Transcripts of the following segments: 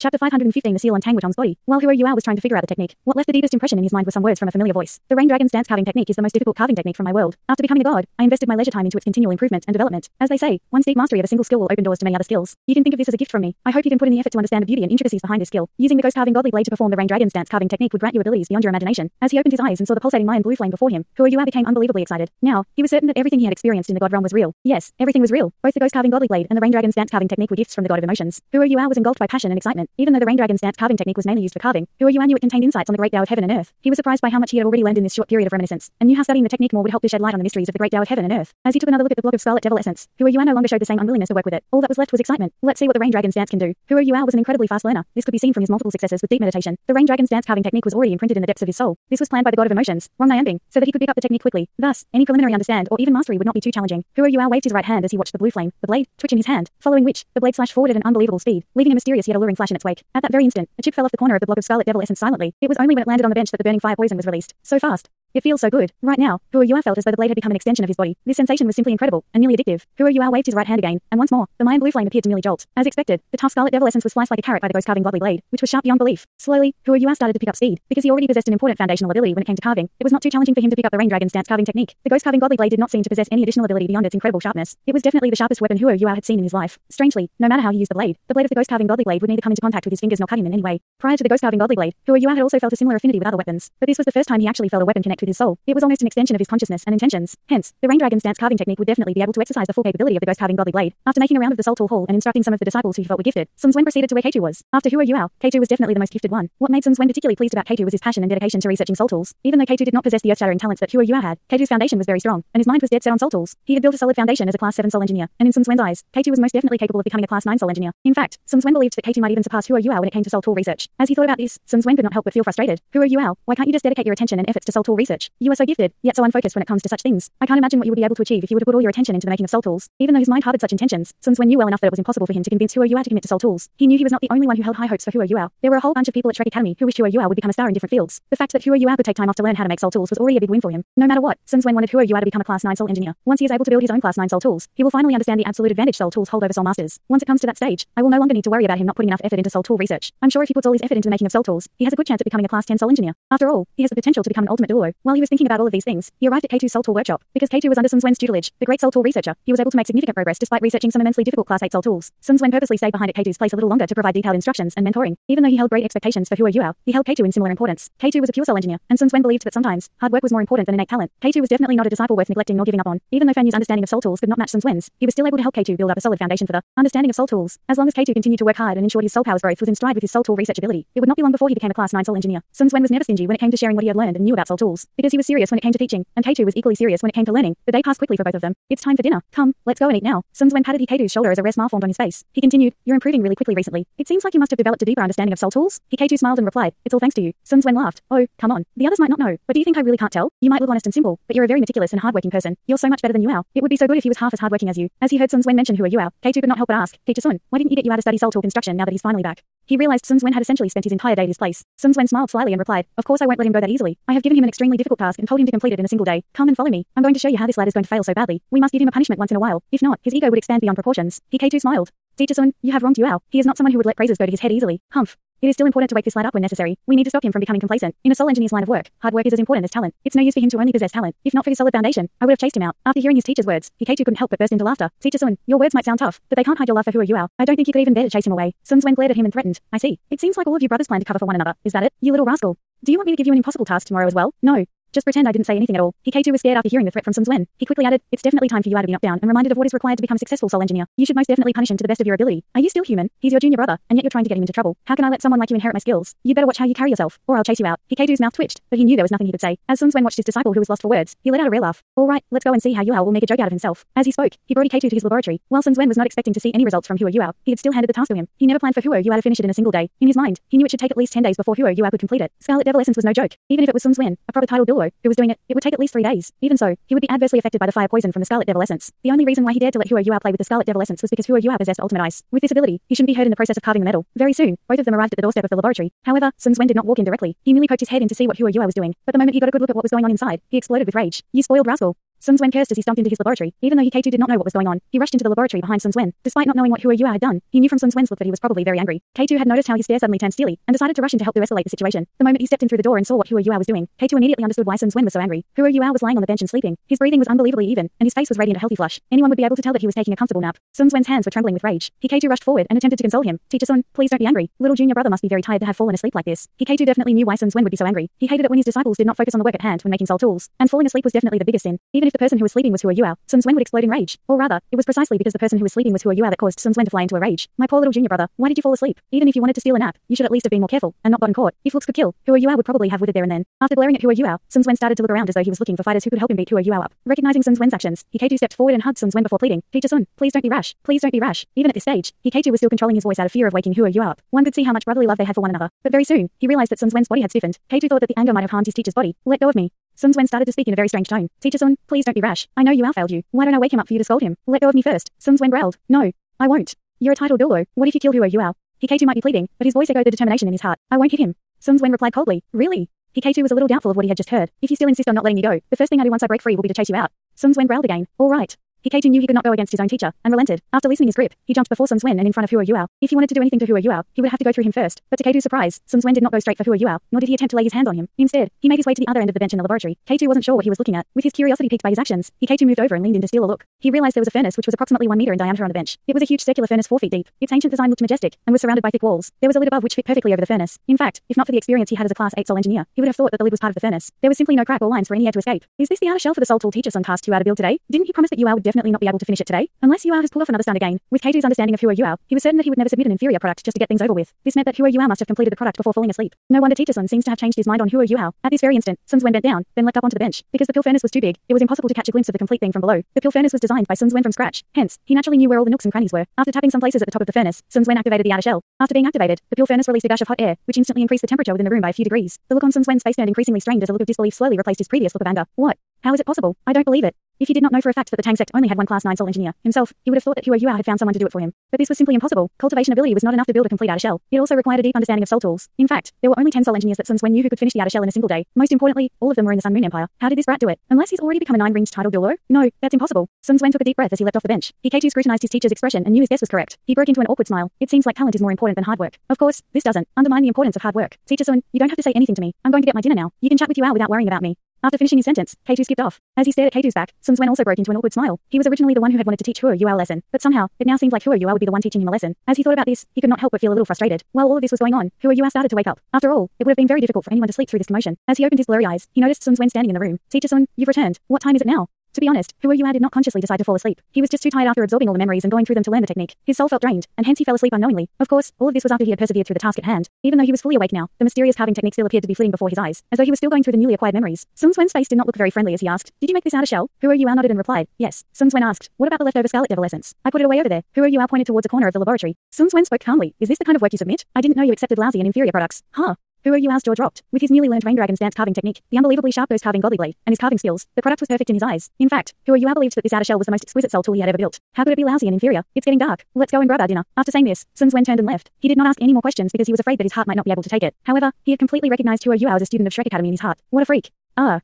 Chapter 515 The Seal on Tang Wutong's body. While Huo Yuao was trying to figure out the technique, what left the deepest impression in his mind were some words from a familiar voice. The Rain Dragon's dance carving technique is the most difficult carving technique from my world. After becoming a god, I invested my leisure time into its continual improvement and development. As they say, one's deep mastery of a single skill will open doors to many other skills. You can think of this as a gift from me. I hope you can put in the effort to understand the beauty and intricacies behind this skill. Using the ghost carving godly blade to perform the Rain Dragon's dance carving technique would grant you abilities beyond your imagination. As he opened his eyes and saw the pulsating lion blue flame before him, Huo Yuao became unbelievably excited. Now, he was certain that everything he had experienced in the god realm was real. Yes, everything was real. Both the ghost carving godly blade and the Rain Dragon's dance carving technique were gifts from the god of emotions. Huo Yuao was engulfed by passion and excitement. Even though the Rain Dragon's dance carving technique was mainly used for carving, Huo Yuao knew it contained insights on the great Tao of heaven and earth. He was surprised by how much he had already learned in this short period of reminiscence, and knew how studying the technique more would help to shed light on the mysteries of the great Tao of heaven and earth. As he took another look at the block of scarlet devil essence, Huo Yuao no longer showed the same unwillingness to work with it. All that was left was excitement. Let's see what the Rain Dragon's dance can do. Huo Yuao was an incredibly fast learner. This could be seen from his multiple successes with deep meditation. The Rain Dragon's dance carving technique was already imprinted in the depths of his soul. This was planned by the god of emotions, Wang Nianbing, so that he could pick up the technique quickly. Thus, any preliminary understand or even mastery would not be too challenging. Huo Yuao waved his right hand as he watched the blue flame, the blade, twitch in his hand, following which, the blade slashed forward at an unbelievable speed, leaving a mysterious yet alluring flash in its wake. At that very instant, a chip fell off the corner of the block of scarlet devil essence silently. It was only when it landed on the bench that the burning fire poison was released. So fast. It feels so good. Right now, Huo Yuao felt as though the blade had become an extension of his body. This sensation was simply incredible and nearly addictive. Huo Yuao waved his right hand again, and once more, the lion blue flame appeared to merely jolt. As expected, the tough scarlet devil essence was sliced like a carrot by the ghost carving godly blade, which was sharp beyond belief. Slowly, Huo Yuao started to pick up speed. Because he already possessed an important foundational ability when it came to carving, it was not too challenging for him to pick up the Rain Dragon's dance carving technique. The ghost carving godly blade did not seem to possess any additional ability beyond its incredible sharpness. It was definitely the sharpest weapon Huo Yuao had seen in his life. Strangely, no matter how he used the blade of the ghost carving godly blade would neither come into contact with his fingers nor cut him in any way. Prior to the ghost carving godly blade, Huo Yuao had also felt a similar affinity with other weapons, but this was the first time he actually felt a weapon connect with his soul. It was almost an extension of his consciousness and intentions. Hence, the Rain Dragon's dance carving technique would definitely be able to exercise the full capability of the ghost carving godly blade. After making a round of the Soul Tool Hall and instructing some of the disciples who he felt were gifted, Sun Zuen proceeded to where K2 was. After Huo Yuao, K2 was definitely the most gifted one. What made Sun Zuen particularly pleased about K2 was his passion and dedication to researching soul tools. Even though K2 did not possess the earth-shattering talents that Huo Yuao had, K2's foundation was very strong, and his mind was dead set on soul tools. He had built a solid foundation as a class 7 soul engineer, and in Sun Zuen's eyes, K2 was most definitely capable of becoming a class 9 soul engineer. In fact, Sun Zuen believed that K2 might even surpass Huo Yuao when it came to soul tool research. As he thought about this, Sun Zuen could not help but feel frustrated. Huo Yuao, why can't you just dedicate your attention and efforts to soul tool research? You are so gifted, yet so unfocused when it comes to such things. I can't imagine what you would be able to achieve if you were to put all your attention into the making of soul tools. Even though his mind harbored such intentions, Sun Zuen knew well enough that it was impossible for him to convince Huo Yuao to commit to soul tools. He knew he was not the only one who held high hopes for Huo Yuao. There were a whole bunch of people at Shrek Academy who wished Huo Yuao would become a star in different fields. The fact that Huo Yuao could take time off to learn how to make soul tools was already a big win for him. No matter what, Sun Zuen wanted Huo Yuao to become a class 9 soul engineer. Once he is able to build his own class 9 soul tools, he will finally understand the absolute advantage soul tools hold over soul masters. Once it comes to that stage, I will no longer need to worry about him not putting enough effort into soul tool research. I'm sure if he puts all his effort into the making of soul tools, he has a good chance at becoming a class 10 soul engineer. After all, he has the potential to become an ultimate Douluo. While he was thinking about all of these things, he arrived at K2's soul tool workshop. Because K2 was under Sun Zuen's tutelage, the great soul tool researcher, he was able to make significant progress despite researching some immensely difficult class 8 soul tools. Sun Zuen purposely stayed behind at K2's place a little longer to provide detailed instructions and mentoring. Even though he held great expectations for Huo Yuao, he held K2 in similar importance. K2 was a pure soul engineer, and Sun Zuen believed that sometimes hard work was more important than innate talent. K2 was definitely not a disciple worth neglecting nor giving up on. Even though Fan Yu's understanding of soul tools could not match Sun Zuen's, he was still able to help K2 build up a solid foundation for the understanding of soul tools. As long as K2 continued to work hard and ensured his soul power's growth was in stride with his soul tool research ability, it would not be long before he became a class 9 soul engineer. Sun Zuen was never stingy when it came to sharing what he had learned and knew about soul tools, because he was serious when it came to teaching, and K2 was equally serious when it came to learning. The day passed quickly for both of them. It's time for dinner. Come, let's go and eat now. Sun Zuen patted K2's shoulder as a rare smile formed on his face. He continued, you're improving really quickly recently. It seems like you must have developed a deeper understanding of soul tools. K2 smiled and replied, it's all thanks to you. Sun Zuen laughed. Oh, come on. The others might not know, but do you think I really can't tell? You might look honest and simple, but you're a very meticulous and hardworking person. You're so much better than Yuao. It would be so good if he was half as hardworking as you. As he heard Sun Zuen mention Huo Yuao, K2 could not help but ask, Teacher Sun, why didn't you get you out to study soul tool construction now that he's finally back? He realized Sun Zuen had essentially spent his entire day at his place. Sun Zuen smiled slyly and replied, of course I won't let him go that easily. I have given him an extremely difficult task and told him to complete it in a single day. Come and follow me. I'm going to show you how this lad is going to fail so badly. We must give him a punishment once in a while. If not, his ego would expand beyond proportions. K2 smiled. Teacher Sun, you have wronged Yuao. He is not someone who would let praises go to his head easily. Humph. It is still important to wake this lad up when necessary. We need to stop him from becoming complacent. In a soul engineer's line of work, hard work is as important as talent. It's no use for him to only possess talent. If not for his solid foundation, I would have chased him out. After hearing his teacher's words, K2 couldn't help but burst into laughter. Teacher Sun, your words might sound tough, but they can't hide your love for Huo Yuao. I don't think you could even bear to chase him away. Sun Zuen glared at him and threatened. I see. It seems like all of you brothers plan to cover for one another. Is that it? You little rascal. Do you want me to give you an impossible task tomorrow as well? No. Just pretend I didn't say anything at all. K2 was scared after hearing the threat from Sun Zuen. He quickly added, it's definitely time for you to be knocked down and reminded of what is required to become a successful soul engineer. You should most definitely punish him to the best of your ability. Are you still human? He's your junior brother, and yet you're trying to get him into trouble. How can I let someone like you inherit my skills? You better watch how you carry yourself, or I'll chase you out. K2's mouth twitched, but he knew there was nothing he could say. As Sun Zuen watched his disciple who was lost for words, he let out a rare laugh. All right, let's go and see how Yuao will make a joke out of himself. As he spoke, he brought K2 to his laboratory. While Sun Zuen was not expecting to see any results from Huo Yuao, he had still handed the task to him. He never planned for Huo Yuao to finish it in a single day. In his mind, he knew it should take at least 10 days before Huo Yuao could complete it. Scarlet Devil Essence was no joke. Even if it was Sun Zuen, a proper title Douluo, who was doing it, it would take at least 3 days. Even so, he would be adversely affected by the fire poison from the Scarlet Devil Essence. The only reason why he dared to let Huo Yuao play with the Scarlet Devil Essence was because Huo Yuao possessed ultimate ice. With this ability, he shouldn't be hurt in the process of carving the metal. Very soon, both of them arrived at the doorstep of the laboratory. However, Sun Zuen did not walk in directly. He merely poked his head in to see what Huo Yuao was doing. But the moment he got a good look at what was going on inside, he exploded with rage. You spoiled rascal. Sun Zuen cursed as he stomped into his laboratory. Even though K2 did not know what was going on, he rushed into the laboratory behind Sun Zuen. Despite not knowing what Hua Yua had done, he knew from Sun Zuen's look that he was probably very angry. K2 had noticed how his stare suddenly turned steely, and decided to rush in to help de-escalate the situation. The moment he stepped in through the door and saw what Hua Yua was doing, K2 immediately understood why Sun Zuen was so angry. Hua Yua was lying on the bench and sleeping. His breathing was unbelievably even, and his face was radiant a healthy flush. Anyone would be able to tell that he was taking a comfortable nap. Sun Zuen's hands were trembling with rage. K2 rushed forward and attempted to console him. Teacher Sun, please don't be angry. Little junior brother must be very tired to have fallen asleep like this. K2 definitely knew why Sun Zuen would be so angry. He hated it when his disciples did not focus on the work at hand when making soul tools, and falling asleep was definitely the biggest sin. Even if the person who was sleeping was Hua Yua, Sun Zuen would explode in rage. Or rather, it was precisely because the person who was sleeping was Hua Yua that caused Sun Zuen to fly into a rage. My poor little junior brother, why did you fall asleep? Even if you wanted to steal a nap, you should at least have been more careful and not gotten caught. If looks could kill, Hua Yua would probably have withered there and then. After glaring at Hua Yua, Sun Zuen started to look around as though he was looking for fighters who could help him beat Hua Yua up. Recognizing Sun Zuen's actions, K2 stepped forward and hugged Sun Zuen before pleading, Teacher Sun, please don't be rash. Please don't be rash. Even at this stage, K2 was still controlling his voice out of fear of waking Hua Yua up. One could see how much brotherly love they had for one another. But very soon, he realized that Sun Zuen's body had stiffened. K2 thought that the anger might have harmed his teacher's body. Let go of me. Sun Zuen started to speak in a very strange tone. Teacher Sun, please don't be rash. I know Yua failed you. Why don't I wake him up for you to scold him? Let go of me first. Sun Zuen growled. No, I won't. You're a titled Douluo. What if you kill Hua Yua? K2 might be pleading, but his voice echoed the determination in his heart. I won't hit him. Sun Zuen replied coldly. Really? K2 was a little doubtful of what he had just heard. If you still insist on not letting me go, the first thing I do once I break free will be to chase you out. Sun Zuen growled again. All right. K2 knew he could not go against his own teacher, and relented. After loosening his grip, he jumped before Sun Zuen and in front of Hua Yua. If he wanted to do anything to Hua Yua, he would have to go through him first. But to K2's surprise, Sun Zuen did not go straight for Hua Yua, nor did he attempt to lay his hands on him. Instead, he made his way to the other end of the bench in the laboratory. K2 wasn't sure what he was looking at. With his curiosity piqued by his actions, K2 moved over and leaned in to steal a look. He realized there was a furnace which was approximately 1 meter in diameter on the bench. It was a huge circular furnace 4 feet deep. Its ancient design looked majestic, and was surrounded by thick walls. There was a lid above which fit perfectly over the furnace. In fact, if not for the experience he had as a Class 8 soul engineer, he would have thought that the lid was part of the furnace. There was simply no crack or lines for any air to escape. Is this the outer shell for the soul tool teacher Sun tasked Yua to build today? Didn't he promise that Yua would definitely not be able to finish it today? Unless Yua has pulled off another stunt again. With K2's understanding of Hua Yua, he was certain that he would never submit an inferior product just to get things over with. This meant that Hua Yua must have completed the product before falling asleep. No wonder Teacher Sun seems to have changed his mind on Hua Yua. At this very instant, Sun Zuen bent down, then leapt up onto the bench. Because the pill furnace was too big, it was impossible to catch a glimpse of the complete thing from below. The pill furnace was designed by Sun Zuen from scratch. Hence, he naturally knew where all the nooks and crannies were. After tapping some places at the top of the furnace, Sun Zuen activated the outer shell. After being activated, the pill furnace released a gush of hot air, which instantly increased the temperature within the room by a few degrees. The look on Sun Zuen's face turned increasingly strained as a look of disbelief slowly replaced his previous look of anger. What? How is it possible? I don't believe it. If he did not know for a fact that the Tang Sect only had one Class 9 soul engineer, himself, he would have thought that Hua Yua had found someone to do it for him. But this was simply impossible. Cultivation ability was not enough to build a complete outer shell. It also required a deep understanding of soul tools. In fact, there were only 10 soul engineers that Sun Zuen knew who could finish the outer shell in a single day. Most importantly, all of them were in the Sun Moon Empire. How did this brat do it? Unless he's already become a 9-ringed titled Douluo? No, that's impossible. Sun Zuen took a deep breath as he leapt off the bench. K2 scrutinized his teacher's expression and knew his guess was correct. He broke into an awkward smile. It seems like talent is more important than hard work. Of course, this doesn't undermine the importance of hard work. Teacher Sun, you don't have to say anything to me. I'm going to get my dinner now. You can chat with Yua without worrying about me. After finishing his sentence, K2 skipped off. As he stared at K2's back, Sun Zuen also broke into an awkward smile. He was originally the one who had wanted to teach Hua Yua a lesson, but somehow, it now seemed like Hua Yua would be the one teaching him a lesson. As he thought about this, he could not help but feel a little frustrated. While all of this was going on, Hua Yua started to wake up. After all, it would have been very difficult for anyone to sleep through this commotion. As he opened his blurry eyes, he noticed Sun Zuen standing in the room. Teacher Sun, you've returned. What time is it now? To be honest, Hua Yua did not consciously decide to fall asleep. He was just too tired after absorbing all the memories and going through them to learn the technique. His soul felt drained, and hence he fell asleep unknowingly. Of course, all of this was after he had persevered through the task at hand. Even though he was fully awake now, the mysterious carving technique still appeared to be flitting before his eyes, as though he was still going through the newly acquired memories. Sun Zuen's face did not look very friendly as he asked, "Did you make this outer shell?" Hua Yua nodded and replied, "Yes." Sun Zuen asked, "What about the leftover Scarlet Devil essence?" "I put it away over there." Hua Yua pointed towards a corner of the laboratory. Sun Zuen spoke calmly, "Is this the kind of work you submit? I didn't know you accepted lousy and inferior products." "Huh?" Hua Yua's jaw dropped. With his newly learned Rain Dragon's dance carving technique, the unbelievably sharp ghost carving godly blade, and his carving skills, the product was perfect in his eyes. In fact, Hua Yua believed that this outer shell was the most exquisite soul tool he had ever built. How could it be lousy and inferior? It's getting dark. Let's go and grab our dinner. After saying this, Sun Zuen turned and left. He did not ask any more questions because he was afraid that his heart might not be able to take it. However, he had completely recognized Hua Yua as a student of Shrek Academy in his heart. What a freak.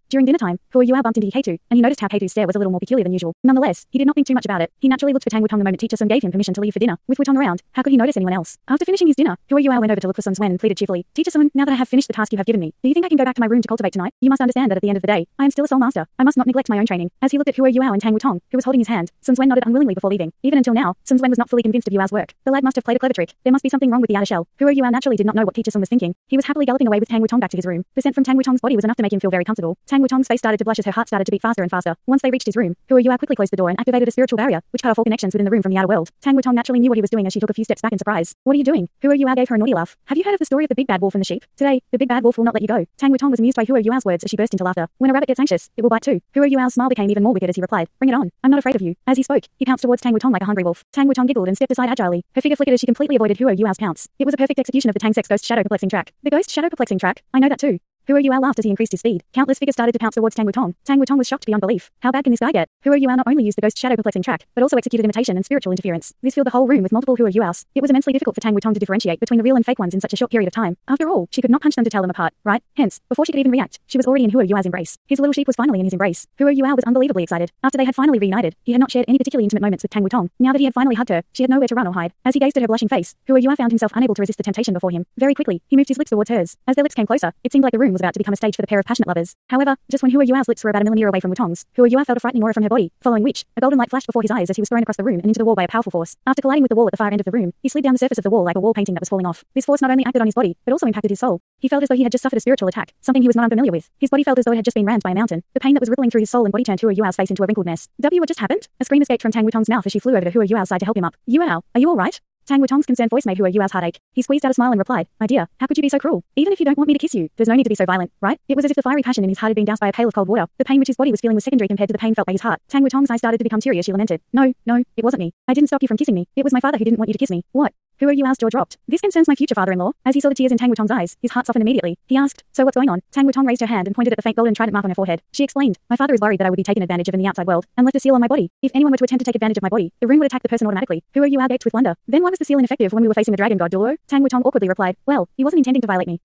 During dinner time, Hua Yua bumped into K2, and he noticed how K2's stare was a little more peculiar than usual. Nonetheless, he did not think too much about it. He naturally looked for Tang Wutong the moment Teacher Sun gave him permission to leave for dinner. With Wutong around, how could he notice anyone else? After finishing his dinner, Hua Yua went over to look for Sun Zuen and pleaded cheerfully, "Teacher Sun, now that I have finished the task you have given me, do you think I can go back to my room to cultivate tonight? You must understand that at the end of the day, I am still a soul master. I must not neglect my own training." As he looked at Hua Yua and Tang Wutong, who was holding his hand, Sun Zuen nodded unwillingly before leaving. Even until now, Sun Zuen was not fully convinced of Yua's work. The lad must have played a clever trick. There must be something wrong with the outer shell. Hua Yua naturally did not know what Teacher Sun was thinking. He was happily galloping away with Tang Wutong back to his room. The scent from Tang Wutong's body was enough to make him feel very comfortable. Tang Wutong's face started to blush as her heart started to beat faster and faster. Once they reached his room, Hua Yua quickly closed the door and activated a spiritual barrier, which cut off all connections within the room from the outer world. Tang Wutong naturally knew what he was doing as she took a few steps back in surprise. "What are you doing?" Hua Yua gave her a naughty laugh. "Have you heard of the story of the big bad wolf and the sheep? Today, the big bad wolf will not let you go." Tang Wutong was amused by Hua Yua's words as she burst into laughter. "When a rabbit gets anxious, it will bite too." Hua Yua's smile became even more wicked as he replied, "Bring it on. I'm not afraid of you." As he spoke, he pounced towards Tang Wutong like a hungry wolf. Tang Wutong giggled and stepped aside agilely. Her figure flickered as she completely avoided Hua Yua's pounce. It was a perfect execution of the Tang Sect's ghost shadow perplexing track. The ghost shadow perplexing track? I know that too. Huo Yuao laughed as he increased his speed. Countless figures started to pounce towards Tang Wutong. Tang Wutong was shocked beyond belief. How bad can this guy get? Huo Yuao not only used the ghost shadow perplexing track, but also executed imitation and spiritual interference. This filled the whole room with multiple Huo Yuaos. It was immensely difficult for Tang Wutong to differentiate between the real and fake ones in such a short period of time. After all, she could not punch them to tell them apart, right? Hence, before she could even react, she was already in Huo Yuao's embrace. His little sheep was finally in his embrace. Huo Yuao was unbelievably excited. After they had finally reunited, he had not shared any particularly intimate moments with Tang Wutong. Now that he had finally hugged her, she had nowhere to run or hide. As he gazed at her blushing face, Huo Yuao found himself unable to resist the temptation before him. Very quickly, he moved his lips towards hers. As their lips came closer, it seemed like the room was about to become a stage for the pair of passionate lovers. However, just when Huo Yuao's lips were about a millimeter away from Wutong's, Huo Yuao felt a frightening aura from her body, following which, a golden light flashed before his eyes as he was thrown across the room and into the wall by a powerful force. After colliding with the wall at the far end of the room, he slid down the surface of the wall like a wall painting that was falling off. This force not only acted on his body, but also impacted his soul. He felt as though he had just suffered a spiritual attack, something he was not unfamiliar with. His body felt as though it had just been rammed by a mountain. The pain that was rippling through his soul and body turned Huo Yuao's face into a wrinkled mess. What just happened? A scream escaped from Tang Wutong's mouth as she flew over to Huo Yuao's side to help him up. Yuao, are you all right? Tang Wutong's concerned voice made Huo Yuao's heart ache. He squeezed out a smile and replied, "My dear, how could you be so cruel? Even if you don't want me to kiss you, there's no need to be so violent, right?" It was as if the fiery passion in his heart had been doused by a pail of cold water. The pain which his body was feeling was secondary compared to the pain felt by his heart. Tang Wutong's eyes started to become teary as she lamented. No, it wasn't me. I didn't stop you from kissing me. It was my father who didn't want you to kiss me. What? Huo Yuao's jaw dropped. This concerns my future father-in-law. As he saw the tears in Tang Wutong's eyes, his heart softened immediately. He asked, "So what's going on?" Tang Wutong raised her hand and pointed at the faint golden trident mark on her forehead. She explained, "My father is worried that I would be taken advantage of in the outside world, and left a seal on my body. If anyone were to attempt to take advantage of my body, the rune would attack the person automatically." Huo Yuao gaped with wonder. Then why was the seal ineffective when we were facing the dragon god Douluo? Tang Wutong awkwardly replied, "Well, he wasn't intending to violate me.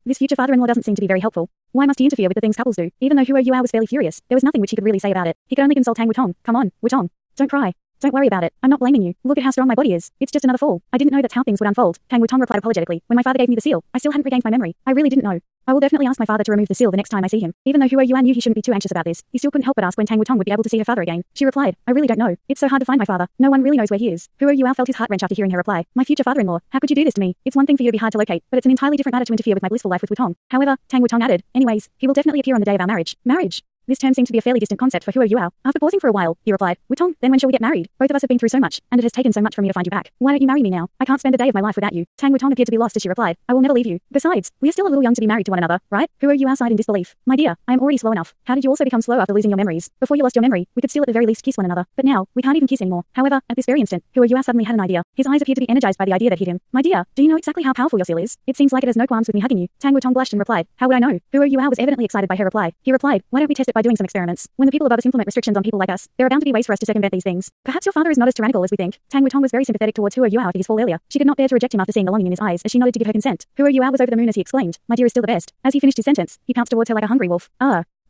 This future father-in-law doesn't seem to be very helpful. Why must he interfere with the things couples do?" Even though Huo Yuao was fairly furious, there was nothing which he could really say about it. He could only console Tang Wutong. "Come on, Wutong. Don't cry. Don't worry about it. I'm not blaming you. Look at how strong my body is. It's just another fall. I didn't know that's how things would unfold." Tang Wutong replied apologetically. "When my father gave me the seal, I still hadn't regained my memory. I really didn't know. I will definitely ask my father to remove the seal the next time I see him." Even though Huo Yuan knew he shouldn't be too anxious about this, he still couldn't help but ask when Tang Wutong would be able to see her father again. She replied, "I really don't know. It's so hard to find my father. No one really knows where he is." Huo Yuan felt his heart wrench after hearing her reply. "My future father-in-law, how could you do this to me? It's one thing for you to be hard to locate, but it's an entirely different matter to interfere with my blissful life with Wutong." However, Tang Wutong added, "Anyways, he will definitely appear on the day of our marriage." Marriage? This term seemed to be a fairly distant concept for Huo Yuao. After pausing for a while, he replied, "Wutong, then when shall we get married? Both of us have been through so much, and it has taken so much for me to find you back. Why don't you marry me now? I can't spend a day of my life without you." Tang Wutong appeared to be lost as she replied, "I will never leave you. Besides, we are still a little young to be married to one another, right?" Huo Yuao sighed in disbelief. "My dear, I am already slow enough. How did you also become slow after losing your memories? Before you lost your memory, we could still at the very least kiss one another. But now, we can't even kiss anymore." However, at this very instant, Huo Yuao suddenly had an idea. His eyes appeared to be energized by the idea that hit him. "My dear, do you know exactly how powerful your seal is? It seems like it has no qualms with me hugging you." Tang Wutong blushed and replied, "How would I know?" Huo Yuao was evidently excited by her reply. He replied, "Why don't we test it by doing some experiments? When the people above us implement restrictions on people like us, there are bound to be ways for us to circumvent these things. Perhaps your father is not as tyrannical as we think." Tang Wutong was very sympathetic towards Huo Yuao after his fall earlier. She could not bear to reject him after seeing the longing in his eyes as she nodded to give her consent. Huo Yuao was over the moon as he exclaimed, "My dear is still the best." As he finished his sentence, he pounced towards her like a hungry wolf.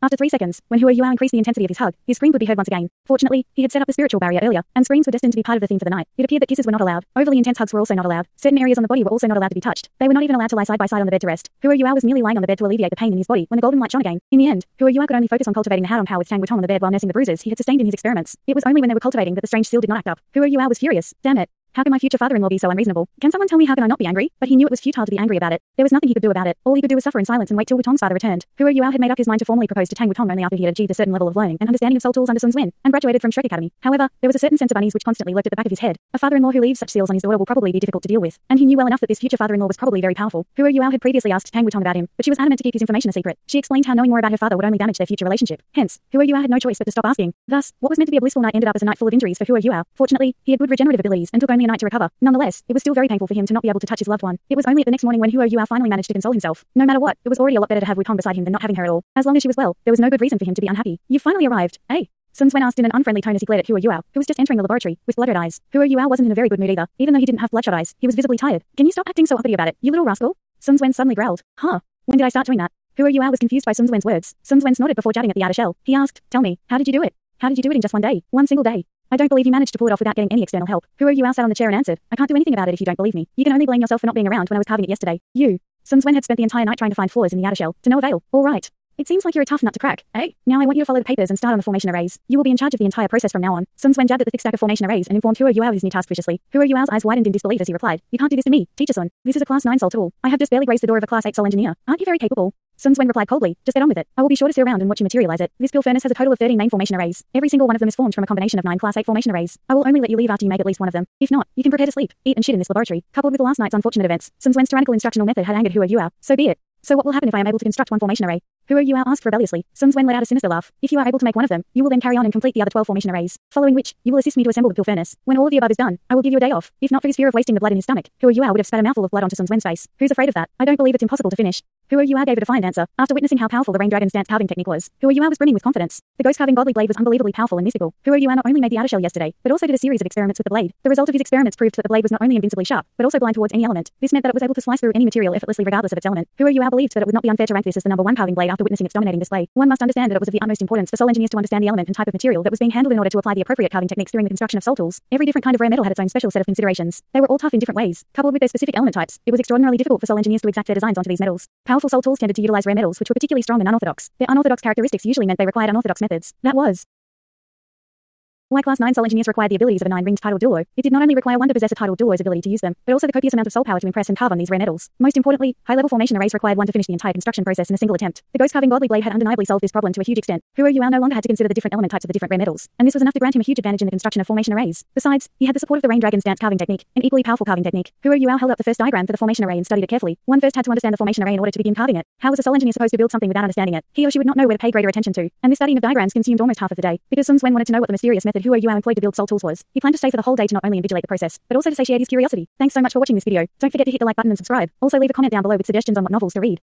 After 3 seconds, when Huo Yuao increased the intensity of his hug, his scream could be heard once again. Fortunately, he had set up the spiritual barrier earlier, and screams were destined to be part of the theme for the night. It appeared that kisses were not allowed. Overly intense hugs were also not allowed. Certain areas on the body were also not allowed to be touched. They were not even allowed to lie side by side on the bed to rest. Huo Yuao was merely lying on the bed to alleviate the pain in his body when the golden light shone again. In the end, Huo Yuao could only focus on cultivating the hand-on power with Tang Wutong on the bed while nursing the bruises he had sustained in his experiments. It was only when they were cultivating that the strange seal did not act up. Huo Yuao was furious. Damn it. How can my future father-in-law be so unreasonable? Can someone tell me how can I not be angry? But he knew it was futile to be angry about it. There was nothing he could do about it. All he could do was suffer in silence and wait till Wutong's father returned. Huo Yuao had made up his mind to formally propose to Tang Wutong only after he had achieved a certain level of learning and understanding of soul tools under Sun Wen, and graduated from Shrek Academy. However, there was a certain sense of unease which constantly lurked at the back of his head. A father-in-law who leaves such seals on his daughter will probably be difficult to deal with, and he knew well enough that this future father-in-law was probably very powerful. Huo Yuao had previously asked Tang Wutong about him, but she was adamant to keep his information a secret. She explained how knowing more about her father would only damage their future relationship. Hence, Huo Yuao had no choice but to stop asking. Thus, what was meant to be a blissful night ended up as a night full of injuries for Huo Yuao. Fortunately, he had good regenerative abilities and took only a night to recover. Nonetheless, it was still very painful for him to not be able to touch his loved one. It was only at the next morning when Huo Yuao finally managed to console himself. No matter what, it was already a lot better to have Wutong beside him than not having her at all. As long as she was well, there was no good reason for him to be unhappy. "You've finally arrived, eh?" Sun Wen asked in an unfriendly tone as he glared at Huo Yuao, who was just entering the laboratory, with bloodred eyes. Huo Yuao wasn't in a very good mood either. Even though he didn't have bloodshot eyes, he was visibly tired. "Can you stop acting so uppity about it, you little rascal?" Sun Wen suddenly growled. "Huh? When did I start doing that?" Huo Yuao was confused by Sun Wen's words. Sun Wen snorted before chatting at the outer shell. He asked, "Tell me, how did you do it? How did you do it in just one day? One single day? I don't believe you managed to pull it off without getting any external help." Huo Yuao sat on the chair and answered, "I can't do anything about it if you don't believe me. You can only blame yourself for not being around when I was carving it yesterday. Sun Wen had spent the entire night trying to find flaws in the outer shell, to no avail. "All right. It seems like you're a tough nut to crack, eh? Now I want you to follow the papers and start on the formation arrays. You will be in charge of the entire process from now on." Sun Wen jabbed at the thick stack of formation arrays and informed Huo Yuao his new task viciously. Huo Yuao's eyes widened in disbelief as he replied, "You can't do this to me, Teacher Sun. This is a Class 9 soul tool. I have just barely graced the door of a Class 8 soul engineer. Aren't you very capable?" Sun Wen replied coldly, "Just get on with it. I will be sure to sit around and watch you materialize it. This pure furnace has a total of 13 main formation arrays. Every single one of them is formed from a combination of 9 Class 8 formation arrays. I will only let you leave after you make at least one of them. If not, you can prepare to sleep, eat and shit in this laboratory." Coupled with the last night's unfortunate events, Sun Wen's tyrannical instructional method had angered Huo Yuao. "So be it. So what will happen if I am able to construct one formation array?" Huo Yuao asked rebelliously. Sun Wen let out a sinister laugh. "If you are able to make one of them, you will then carry on and complete the other 12 formation arrays. Following which, you will assist me to assemble the pure furnace. When all of the above is done, I will give you a day off." If not for his fear of wasting the blood in his stomach, Huo Yuao would have spat a mouthful of blood onto Sun Wen's face. "Who's afraid of that? I don't believe it's impossible to finish." Huo Yue gave a defiant answer, after witnessing how powerful the Rain Dragon's dance carving technique was. Huo Yue was brimming with confidence. The ghost carving godly blade was unbelievably powerful and mystical. Huo Yue not only made the outer shell yesterday, but also did a series of experiments with the blade. The result of his experiments proved that the blade was not only invincibly sharp, but also blind towards any element. This meant that it was able to slice through any material effortlessly regardless of its element. Huo Yue believed that it would not be unfair to rank this as the number 1 carving blade after witnessing its dominating display. One must understand that it was of the utmost importance for soul engineers to understand the element and type of material that was being handled in order to apply the appropriate carving techniques during the construction of soul tools. Every different kind of rare metal had its own special set of considerations. They were all tough in different ways. Coupled with their specific element types, it was extraordinarily difficult for soul engineers to exact their designs onto these metals. Powerful soul tools tended to utilize rare metals which were particularly strong and unorthodox. Their unorthodox characteristics usually meant they required unorthodox methods. That was why Class 9 soul engineers required the abilities of a 9-ringed titled Douluo. It did not only require one to possess a titled Douluo's ability to use them, but also the copious amount of soul power to impress and carve on these rare metals. Most importantly, high-level formation arrays required one to finish the entire construction process in a single attempt. The ghost carving godly blade had undeniably solved this problem to a huge extent. Huo Yue no longer had to consider the different element types of the different rare metals, and this was enough to grant him a huge advantage in the construction of formation arrays. Besides, he had the support of the Rain Dragon's dance carving technique, an equally powerful carving technique. Huo Yue held up the first diagram for the formation array and studied it carefully. One first had to understand the formation array in order to begin carving it. How was a soul engineer supposed to build something without understanding it? He or she would not know where to pay greater attention to, and this studying of diagrams consumed almost half of the day. Because Sun Swen wanted to know what the mysterious method Huo Yue employed to build soul tools was, he planned to stay for the whole day to not only invigilate the process, but also to satiate his curiosity. Thanks so much for watching this video. Don't forget to hit the like button and subscribe. Also leave a comment down below with suggestions on what novels to read.